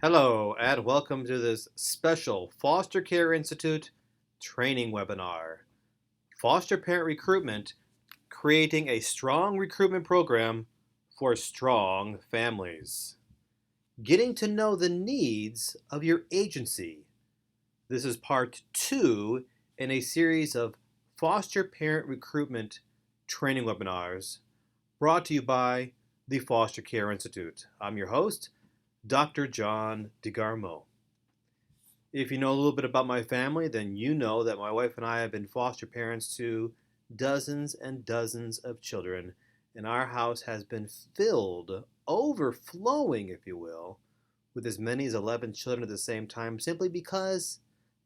Hello, and welcome to this special Foster Care Institute training webinar. Foster Parent Recruitment, creating a strong recruitment program for strong families. Getting to know the needs of your agency. This is part 2 in a series of Foster Parent Recruitment training webinars brought to you by the Foster Care Institute. I'm your host, Dr. John DeGarmo. If you know a little bit about my family, then you know that my wife and I have been foster parents to dozens and dozens of children, and our house has been filled, overflowing, if you will, with as many as 11 children at the same time simply because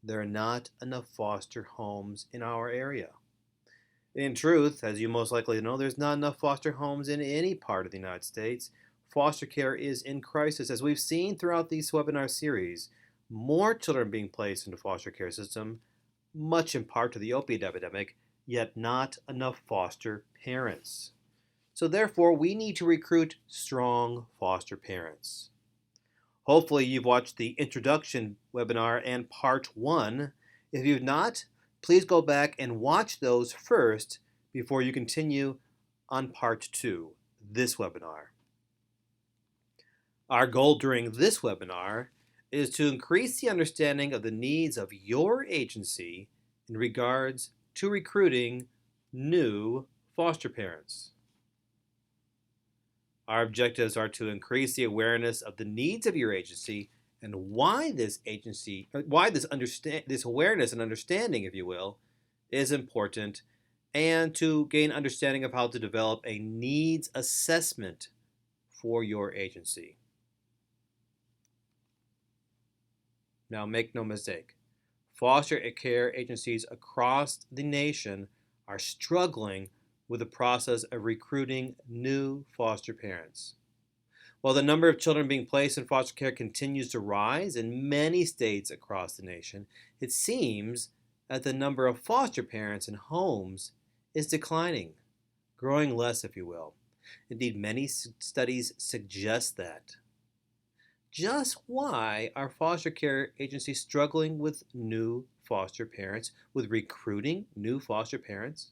there are not enough foster homes in our area. In truth, as you most likely know, there's not enough foster homes in any part of the United States. Foster care is in crisis. As we've seen throughout these webinar series, more children being placed into foster care system, much in part to the opiate epidemic, yet not enough foster parents. So therefore, we need to recruit strong foster parents. Hopefully you've watched the introduction webinar and part 1. If you've not, please go back and watch those first before you continue on part 2, this webinar. Our goal during this webinar is to increase the understanding of the needs of your agency in regards to recruiting new foster parents. Our objectives are to increase the awareness of the needs of your agency and why this awareness and understanding, if you will, is important, and to gain understanding of how to develop a needs assessment for your agency. Now, make no mistake, foster care agencies across the nation are struggling with the process of recruiting new foster parents. While the number of children being placed in foster care continues to rise in many states across the nation, it seems that the number of foster parents in homes is declining, growing less, if you will. Indeed, many studies suggest that. Just why are foster care agencies struggling with new foster parents, with recruiting new foster parents?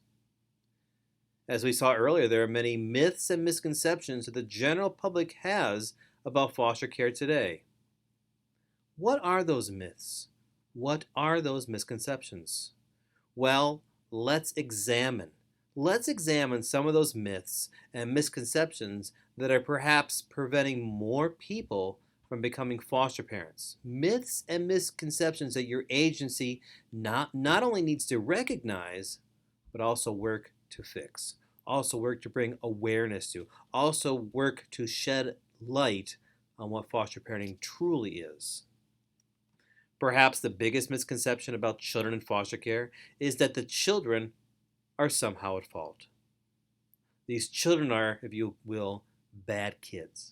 As we saw earlier, there are many myths and misconceptions that the general public has about foster care today. What are those myths? What are those misconceptions? Well, let's examine some of those myths and misconceptions that are perhaps preventing more people from becoming foster parents. Myths and misconceptions that your agency not only needs to recognize, but also work to fix, also work to bring awareness to, also work to shed light on what foster parenting truly is. Perhaps the biggest misconception about children in foster care is that the children are somehow at fault. These children are, if you will, bad kids.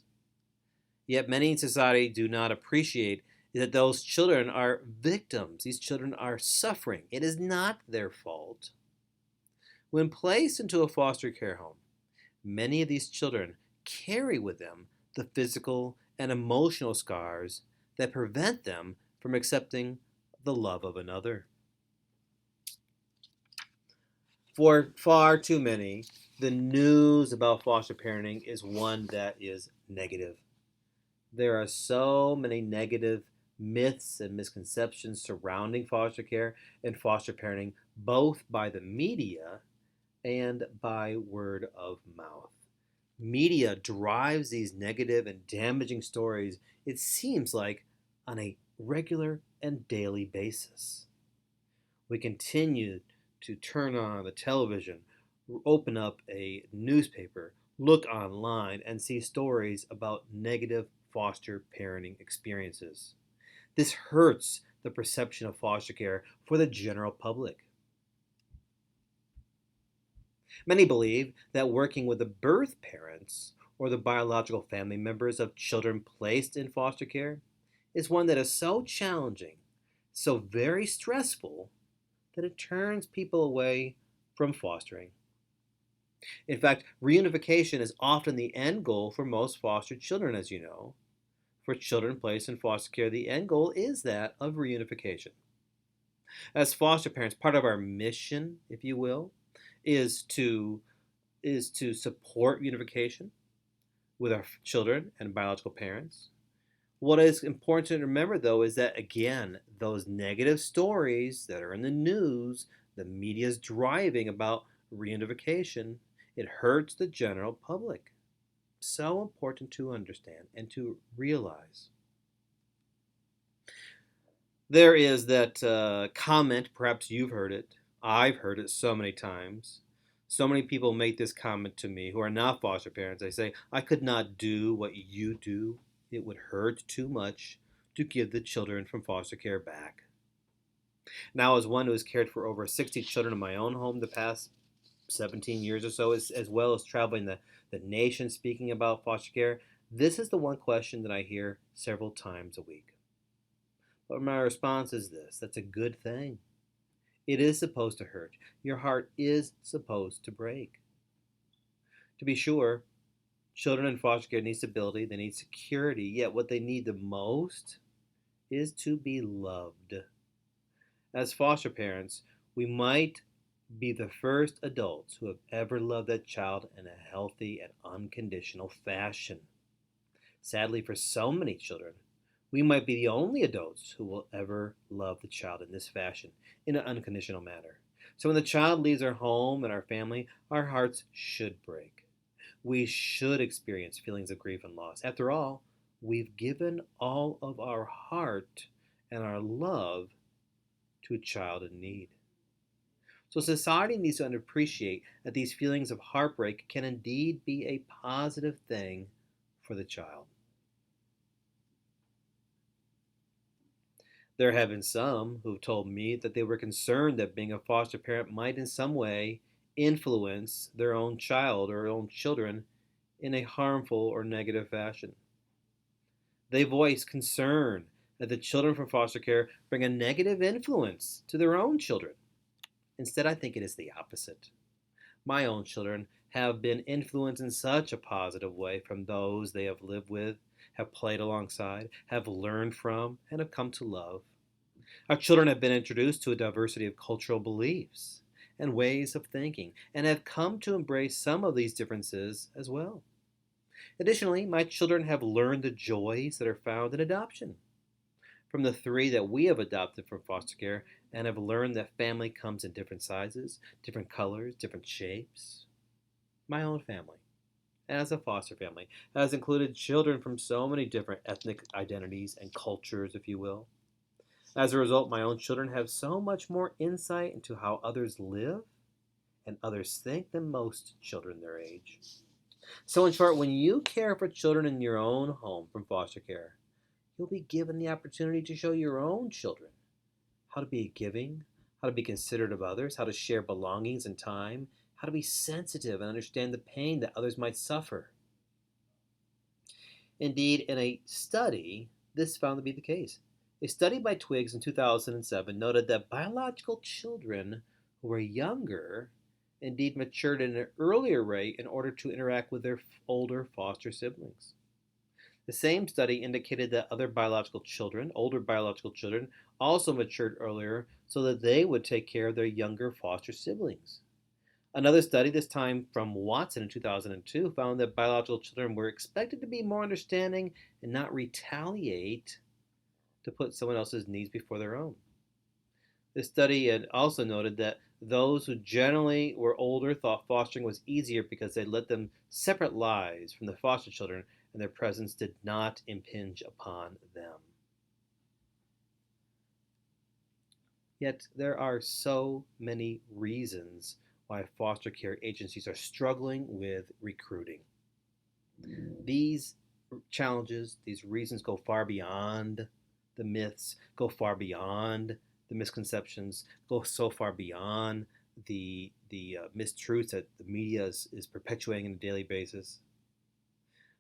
Yet many in society do not appreciate that those children are victims. These children are suffering. It is not their fault. When placed into a foster care home, many of these children carry with them the physical and emotional scars that prevent them from accepting the love of another. For far too many, the news about foster parenting is one that is negative. There are so many negative myths and misconceptions surrounding foster care and foster parenting, both by the media and by word of mouth. Media drives these negative and damaging stories, it seems like, on a regular and daily basis. We continue to turn on the television, open up a newspaper, look online, and see stories about negative foster parenting experiences. This hurts the perception of foster care for the general public. Many believe that working with the birth parents or the biological family members of children placed in foster care is one that is so challenging, so very stressful, that it turns people away from fostering. In fact, reunification is often the end goal for most foster children, as you know. for children placed in foster care, the end goal is that of reunification. As foster parents, part of our mission, if you will, is to support unification with our children and biological parents. What is important to remember, though, is that, again, those negative stories that are in the news, the media is driving about reunification, it hurts the general public. So important to understand and to realize. There is that comment, perhaps you've heard it, I've heard it so many times. So many people make this comment to me who are not foster parents. They say, I could not do what you do. It would hurt too much to give the children from foster care back. Now, as one who has cared for over 60 children in my own home the past 17 years or so, as well as traveling the nation speaking about foster care, this is the one question that I hear several times a week. But my response is this: that's a good thing. It is supposed to hurt. Your heart is supposed to break. To be sure, children in foster care need stability, they need security, yet what they need the most is to be loved. As foster parents, we might be the first adults who have ever loved that child in a healthy and unconditional fashion. Sadly, for so many children, we might be the only adults who will ever love the child in this fashion, in an unconditional manner. So when the child leaves our home and our family, our hearts should break. We should experience feelings of grief and loss. After all, we've given all of our heart and our love to a child in need. So society needs to appreciate that these feelings of heartbreak can indeed be a positive thing for the child. There have been some who've told me that they were concerned that being a foster parent might in some way influence their own child or own children in a harmful or negative fashion. They voice concern that the children from foster care bring a negative influence to their own children. Instead, I think it is the opposite. My own children have been influenced in such a positive way from those they have lived with, have played alongside, have learned from, and have come to love. Our children have been introduced to a diversity of cultural beliefs and ways of thinking, and have come to embrace some of these differences as well. Additionally, my children have learned the joys that are found in adoption from the 3 that we have adopted from foster care, and have learned that family comes in different sizes, different colors, different shapes. My own family, as a foster family, has included children from so many different ethnic identities and cultures, if you will. As a result, my own children have so much more insight into how others live and others think than most children their age. So, in short, when you care for children in your own home from foster care, you'll be given the opportunity to show your own children how to be giving, how to be considerate of others, how to share belongings and time, how to be sensitive and understand the pain that others might suffer. Indeed, in a study, this found to be the case. A study by Twiggs in 2007 noted that biological children who were younger indeed matured at an earlier rate in order to interact with their older foster siblings. The same study indicated that older biological children, also matured earlier so that they would take care of their younger foster siblings. Another study, this time from Watson in 2002, found that biological children were expected to be more understanding and not retaliate to put someone else's needs before their own. This study had also noted that those who generally were older thought fostering was easier because they led them separate lives from the foster children, and their presence did not impinge upon them. Yet there are so many reasons why foster care agencies are struggling with recruiting. These challenges, these reasons go far beyond the myths, go far beyond the misconceptions, go so far beyond the mistruths that the media is perpetuating on a daily basis.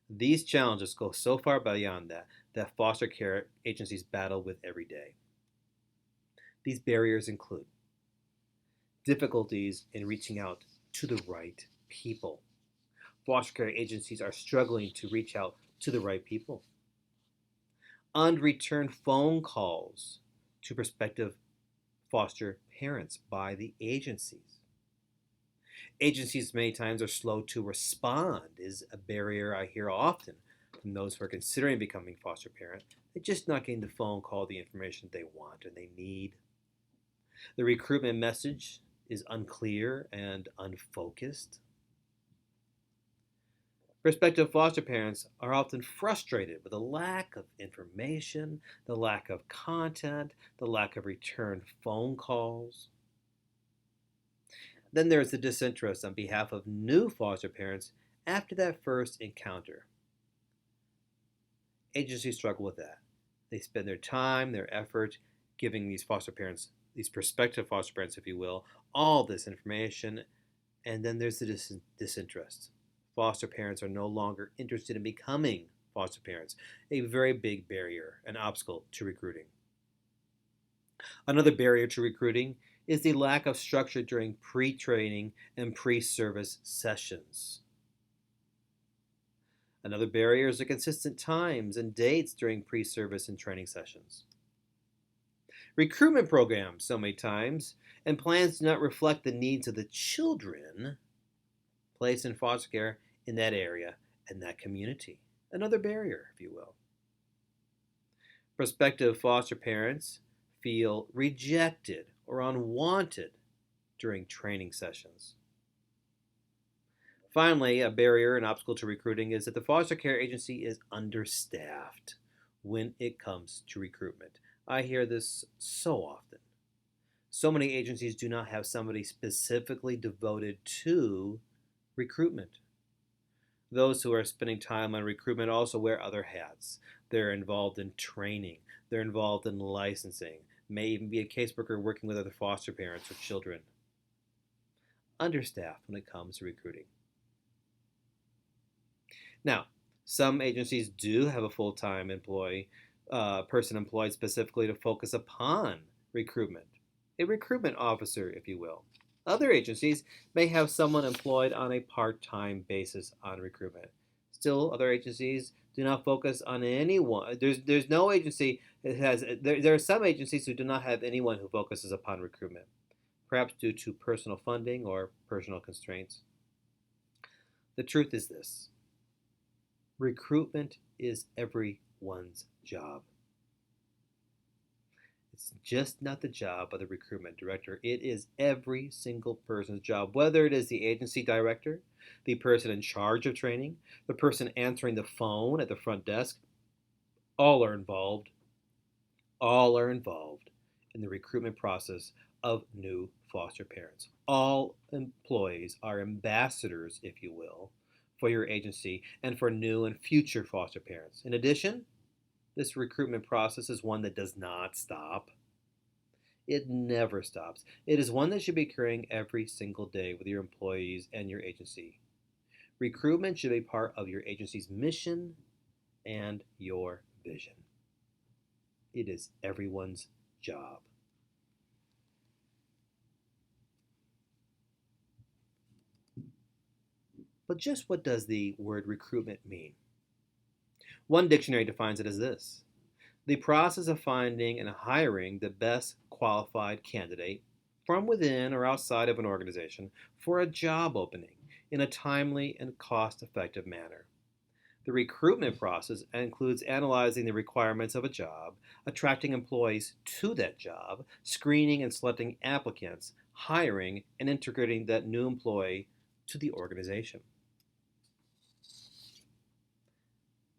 These challenges go so far beyond that foster care agencies battle with every day. These barriers include difficulties in reaching out to the right people. Foster care agencies are struggling to reach out to the right people. unreturned phone calls to prospective foster parents by the agencies. Agencies many times are slow to respond is a barrier I hear often from those who are considering becoming foster parent. They're just not getting the phone call, the information they want and they need. The recruitment message is unclear and unfocused. Prospective foster parents are often frustrated with the lack of information, the lack of content, the lack of returned phone calls. Then there's the disinterest on behalf of new foster parents after that first encounter. Agencies struggle with that. They spend their time, their effort giving these foster parents, these prospective foster parents, if you will, all this information, and then there's the disinterest. Foster parents are no longer interested in becoming foster parents, a very big barrier, an obstacle to recruiting. Another barrier to recruiting is the lack of structure during pre-training and pre-service sessions. Another barrier is the consistent times and dates during pre-service and training sessions. Recruitment programs, so many times, and plans do not reflect the needs of the children placed in foster care in that area and that community. Another barrier, if you will. Prospective foster parents feel rejected or unwanted during training sessions. Finally, a barrier, an obstacle to recruiting is that the foster care agency is understaffed when it comes to recruitment. I hear this so often. So many agencies do not have somebody specifically devoted to recruitment. Those who are spending time on recruitment also wear other hats. They're involved in training. They're involved in licensing. May even be a caseworker working with other foster parents or children. Understaffed when it comes to recruiting. Now, some agencies do have a full-time person employed specifically to focus upon recruitment. A recruitment officer, if you will. Other agencies may have someone employed on a part-time basis on recruitment. Still, other agencies do not focus on anyone. There's no agency that has. There are some agencies who do not have anyone who focuses upon recruitment, perhaps due to personal funding or personal constraints. The truth is this: recruitment is everyone's job. It's just not the job of the recruitment director. It is every single person's job, whether it is the agency director, the person in charge of training, the person answering the phone at the front desk. All are involved. All are involved in the recruitment process of new foster parents. All employees are ambassadors, if you will, for your agency and for new and future foster parents. In addition, this recruitment process is one that does not stop. It never stops. It is one that should be occurring every single day with your employees and your agency. Recruitment should be part of your agency's mission and your vision. It is everyone's job. But just what does the word recruitment mean? One dictionary defines it as this: the process of finding and hiring the best qualified candidate from within or outside of an organization for a job opening in a timely and cost-effective manner. The recruitment process includes analyzing the requirements of a job, attracting employees to that job, screening and selecting applicants, hiring, and integrating that new employee to the organization.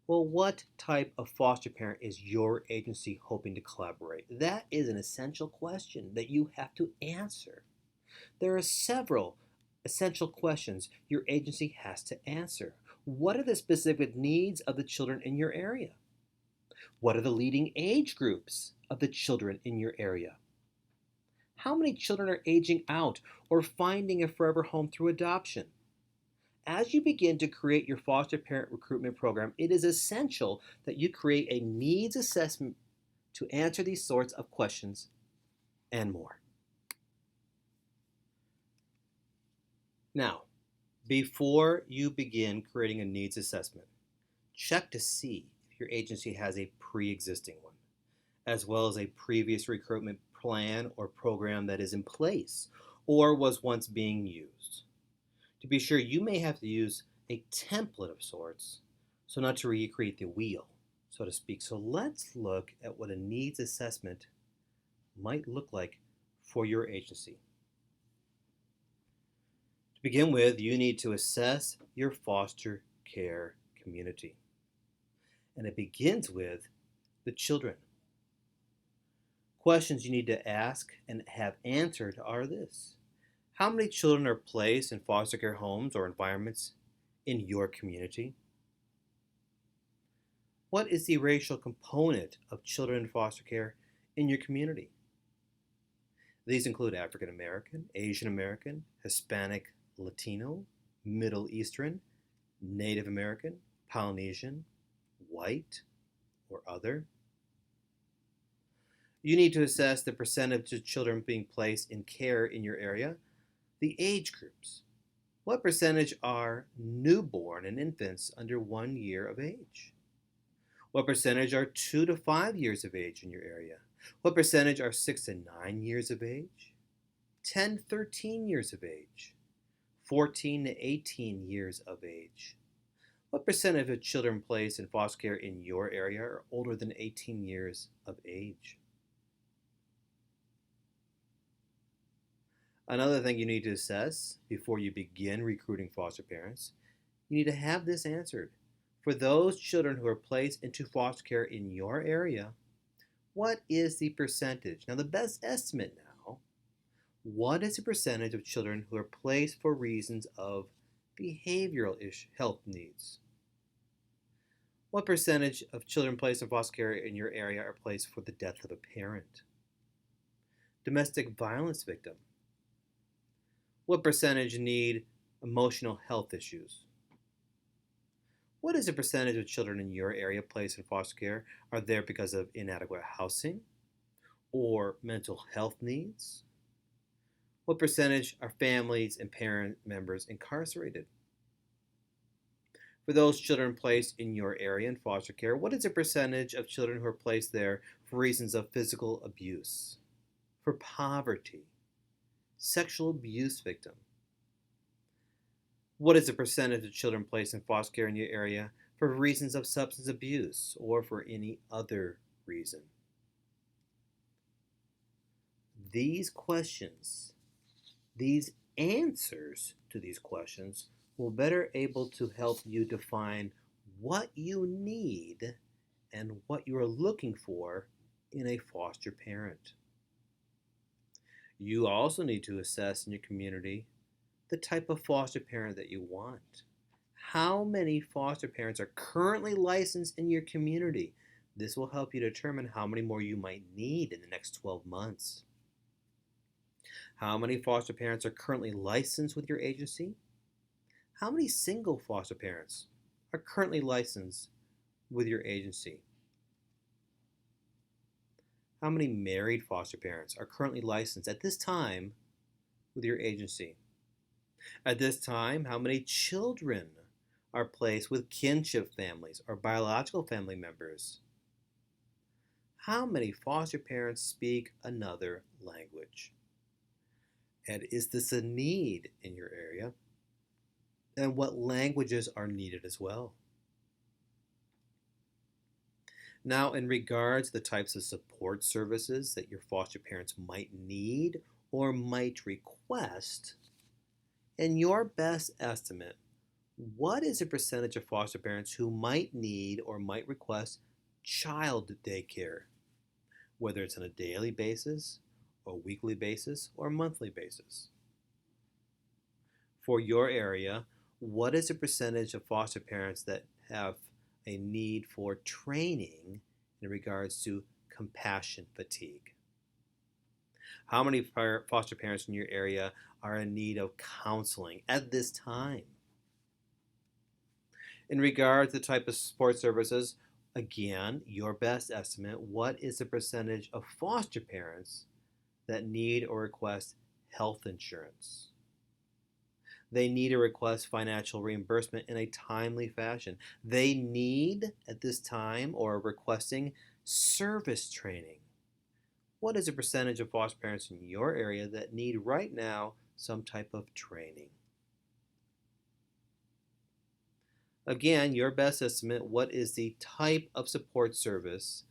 Well, what type of foster parent is your agency hoping to collaborate? That is an essential question that you have to answer. There are several essential questions your agency has to answer. What are the specific needs of the children in your area? What are the leading age groups of the children in your area? How many children are aging out or finding a forever home through adoption? As you begin to create your foster parent recruitment program, it is essential that you create a needs assessment to answer these sorts of questions and more. Now, before you begin creating a needs assessment, check to see if your agency has a pre-existing one, as well as a previous recruitment plan or program that is in place or was once being used. To be sure, you may have to use a template of sorts, so not to recreate the wheel, so to speak. So let's look at what a needs assessment might look like for your agency. To begin with, you need to assess your foster care community. And it begins with the children. Questions you need to ask and have answered are this: how many children are placed in foster care homes or environments in your community? What is the racial component of children in foster care in your community? These include African American, Asian American, Hispanic, Latino, Middle Eastern, Native American, Polynesian, white, or other. You need to assess the percentage of children being placed in care in your area, the age groups. What percentage are newborn and infants under 1 year of age? What percentage are 2 to 5 years of age in your area? What percentage are 6 to 9 years of age? 10 to 13 years of age? 14 to 18 years of age? What percentage of children placed in foster care in your area are older than 18 years of age? Another thing you need to assess before you begin recruiting foster parents, you need to have this answered. For those children who are placed into foster care in your area, what is the percentage? Now, the best estimate now, what is the percentage of children who are placed for reasons of behavioral health needs? What percentage of children placed in foster care in your area are placed for the death of a parent? Domestic violence victim. What percentage need emotional health issues? What is the percentage of children in your area placed in foster care are there because of inadequate housing or mental health needs? What percentage are families and parent members incarcerated? For those children placed in your area in foster care, what is the percentage of children who are placed there for reasons of physical abuse, for poverty, sexual abuse victim? What is the percentage of children placed in foster care in your area for reasons of substance abuse or for any other reason? These questions, these answers to these questions will better able to help you define what you need and what you are looking for in a foster parent. You also need to assess in your community the type of foster parent that you want. How many foster parents are currently licensed in your community? This will help you determine how many more you might need in the next 12 months. How many foster parents are currently licensed with your agency? How many single foster parents are currently licensed with your agency? How many married foster parents are currently licensed at this time with your agency? At this time, how many children are placed with kinship families or biological family members? How many foster parents speak another language? And is this a need in your area? And what languages are needed as well? Now, in regards to the types of support services that your foster parents might need or might request, in your best estimate, what is the percentage of foster parents who might need or might request child daycare, whether it's on a daily basis, or weekly basis, or monthly basis? For your area, what is the percentage of foster parents that have a need for training in regards to compassion fatigue? How many foster parents in your area are in need of counseling at this time? In regard to the type of support services, again, your best estimate, what is the percentage of foster parents that need or request health insurance? They need to request financial reimbursement in a timely fashion. They need, at this time, or are requesting service training. What is the percentage of foster parents in your area that need right now some type of training? Again, your best estimate, what is the type of support service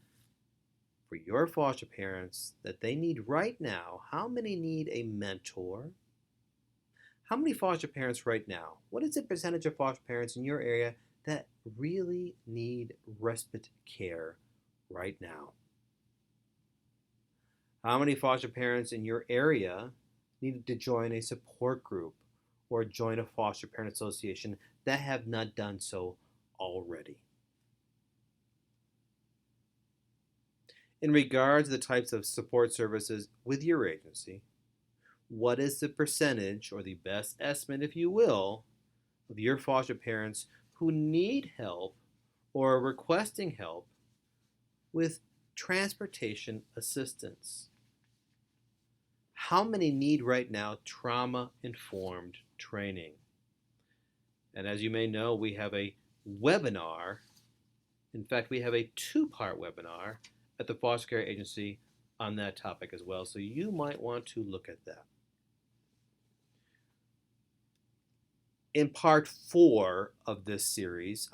for your foster parents that they need right now? How many need a mentor? How many foster parents right now? What is the percentage of foster parents in your area that really need respite care right now? How many foster parents in your area needed to join a support group or join a foster parent association that have not done so already? In regards to the types of support services with your agency, what is the percentage, or the best estimate, if you will, of your foster parents who need help or are requesting help with transportation assistance? How many need right now trauma-informed training? And as you may know, we have a webinar. In fact, we have a two-part webinar at the Foster Care Agency on that topic as well, so you might want to look at that. In part 4 of this series,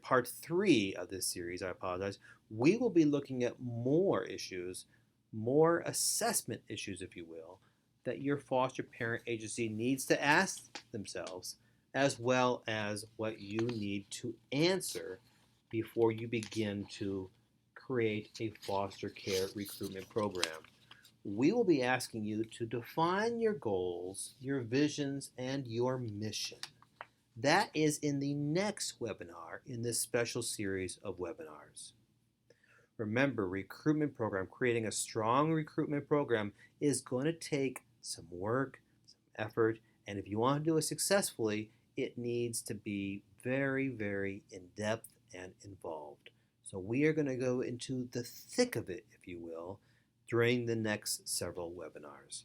part 3 of this series, I apologize, we will be looking at more issues, more assessment issues, if you will, that your foster parent agency needs to ask themselves, as well as what you need to answer before you begin to create a foster care recruitment program. We will be asking you to define your goals, your visions, and your mission. That is in the next webinar in this special series of webinars. Remember, recruitment program, creating a strong recruitment program is going to take some work, some effort, and if you want to do it successfully, it needs to be very, very in-depth and involved. So we are going to go into the thick of it, if you will, during the next several webinars.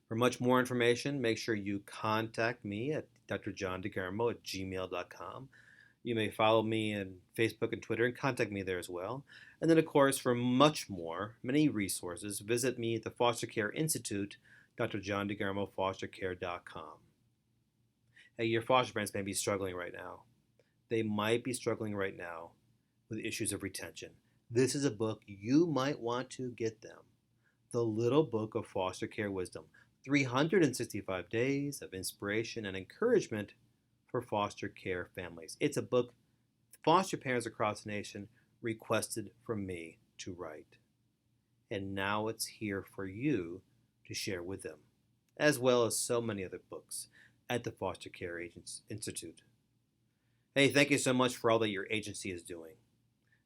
For much more information, make sure you contact me at drjohndegarmo@gmail.com. You may follow me on Facebook and Twitter and contact me there as well. And then, of course, for much more, many resources, visit me at the Foster Care Institute, drjohndegarmofostercare.com. Hey, your foster parents may be struggling right now. They might be struggling right now with issues of retention. This is a book you might want to get them. The Little Book of Foster Care Wisdom. 365 Days of Inspiration and Encouragement for Foster Care Families. It's a book foster parents across the nation requested from me to write. And now it's here for you to share with them, as well as so many other books at the Foster Care Institute. Hey, thank you so much for all that your agency is doing.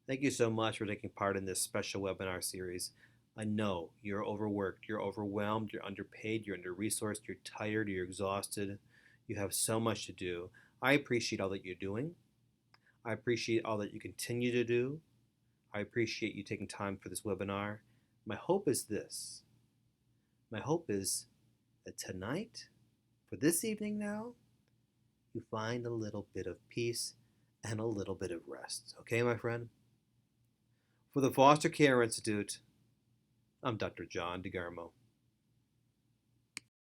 Thank you so much for taking part in this special webinar series. I know you're overworked, you're overwhelmed, you're underpaid, you're under-resourced, you're tired, you're exhausted. You have so much to do. I appreciate all that you're doing. I appreciate all that you continue to do. I appreciate you taking time for this webinar. My hope is this. My hope is that tonight, for this evening now, you find a little bit of peace and a little bit of rest. Okay, my friend? For the Foster Care Institute, I'm Dr. John DeGarmo.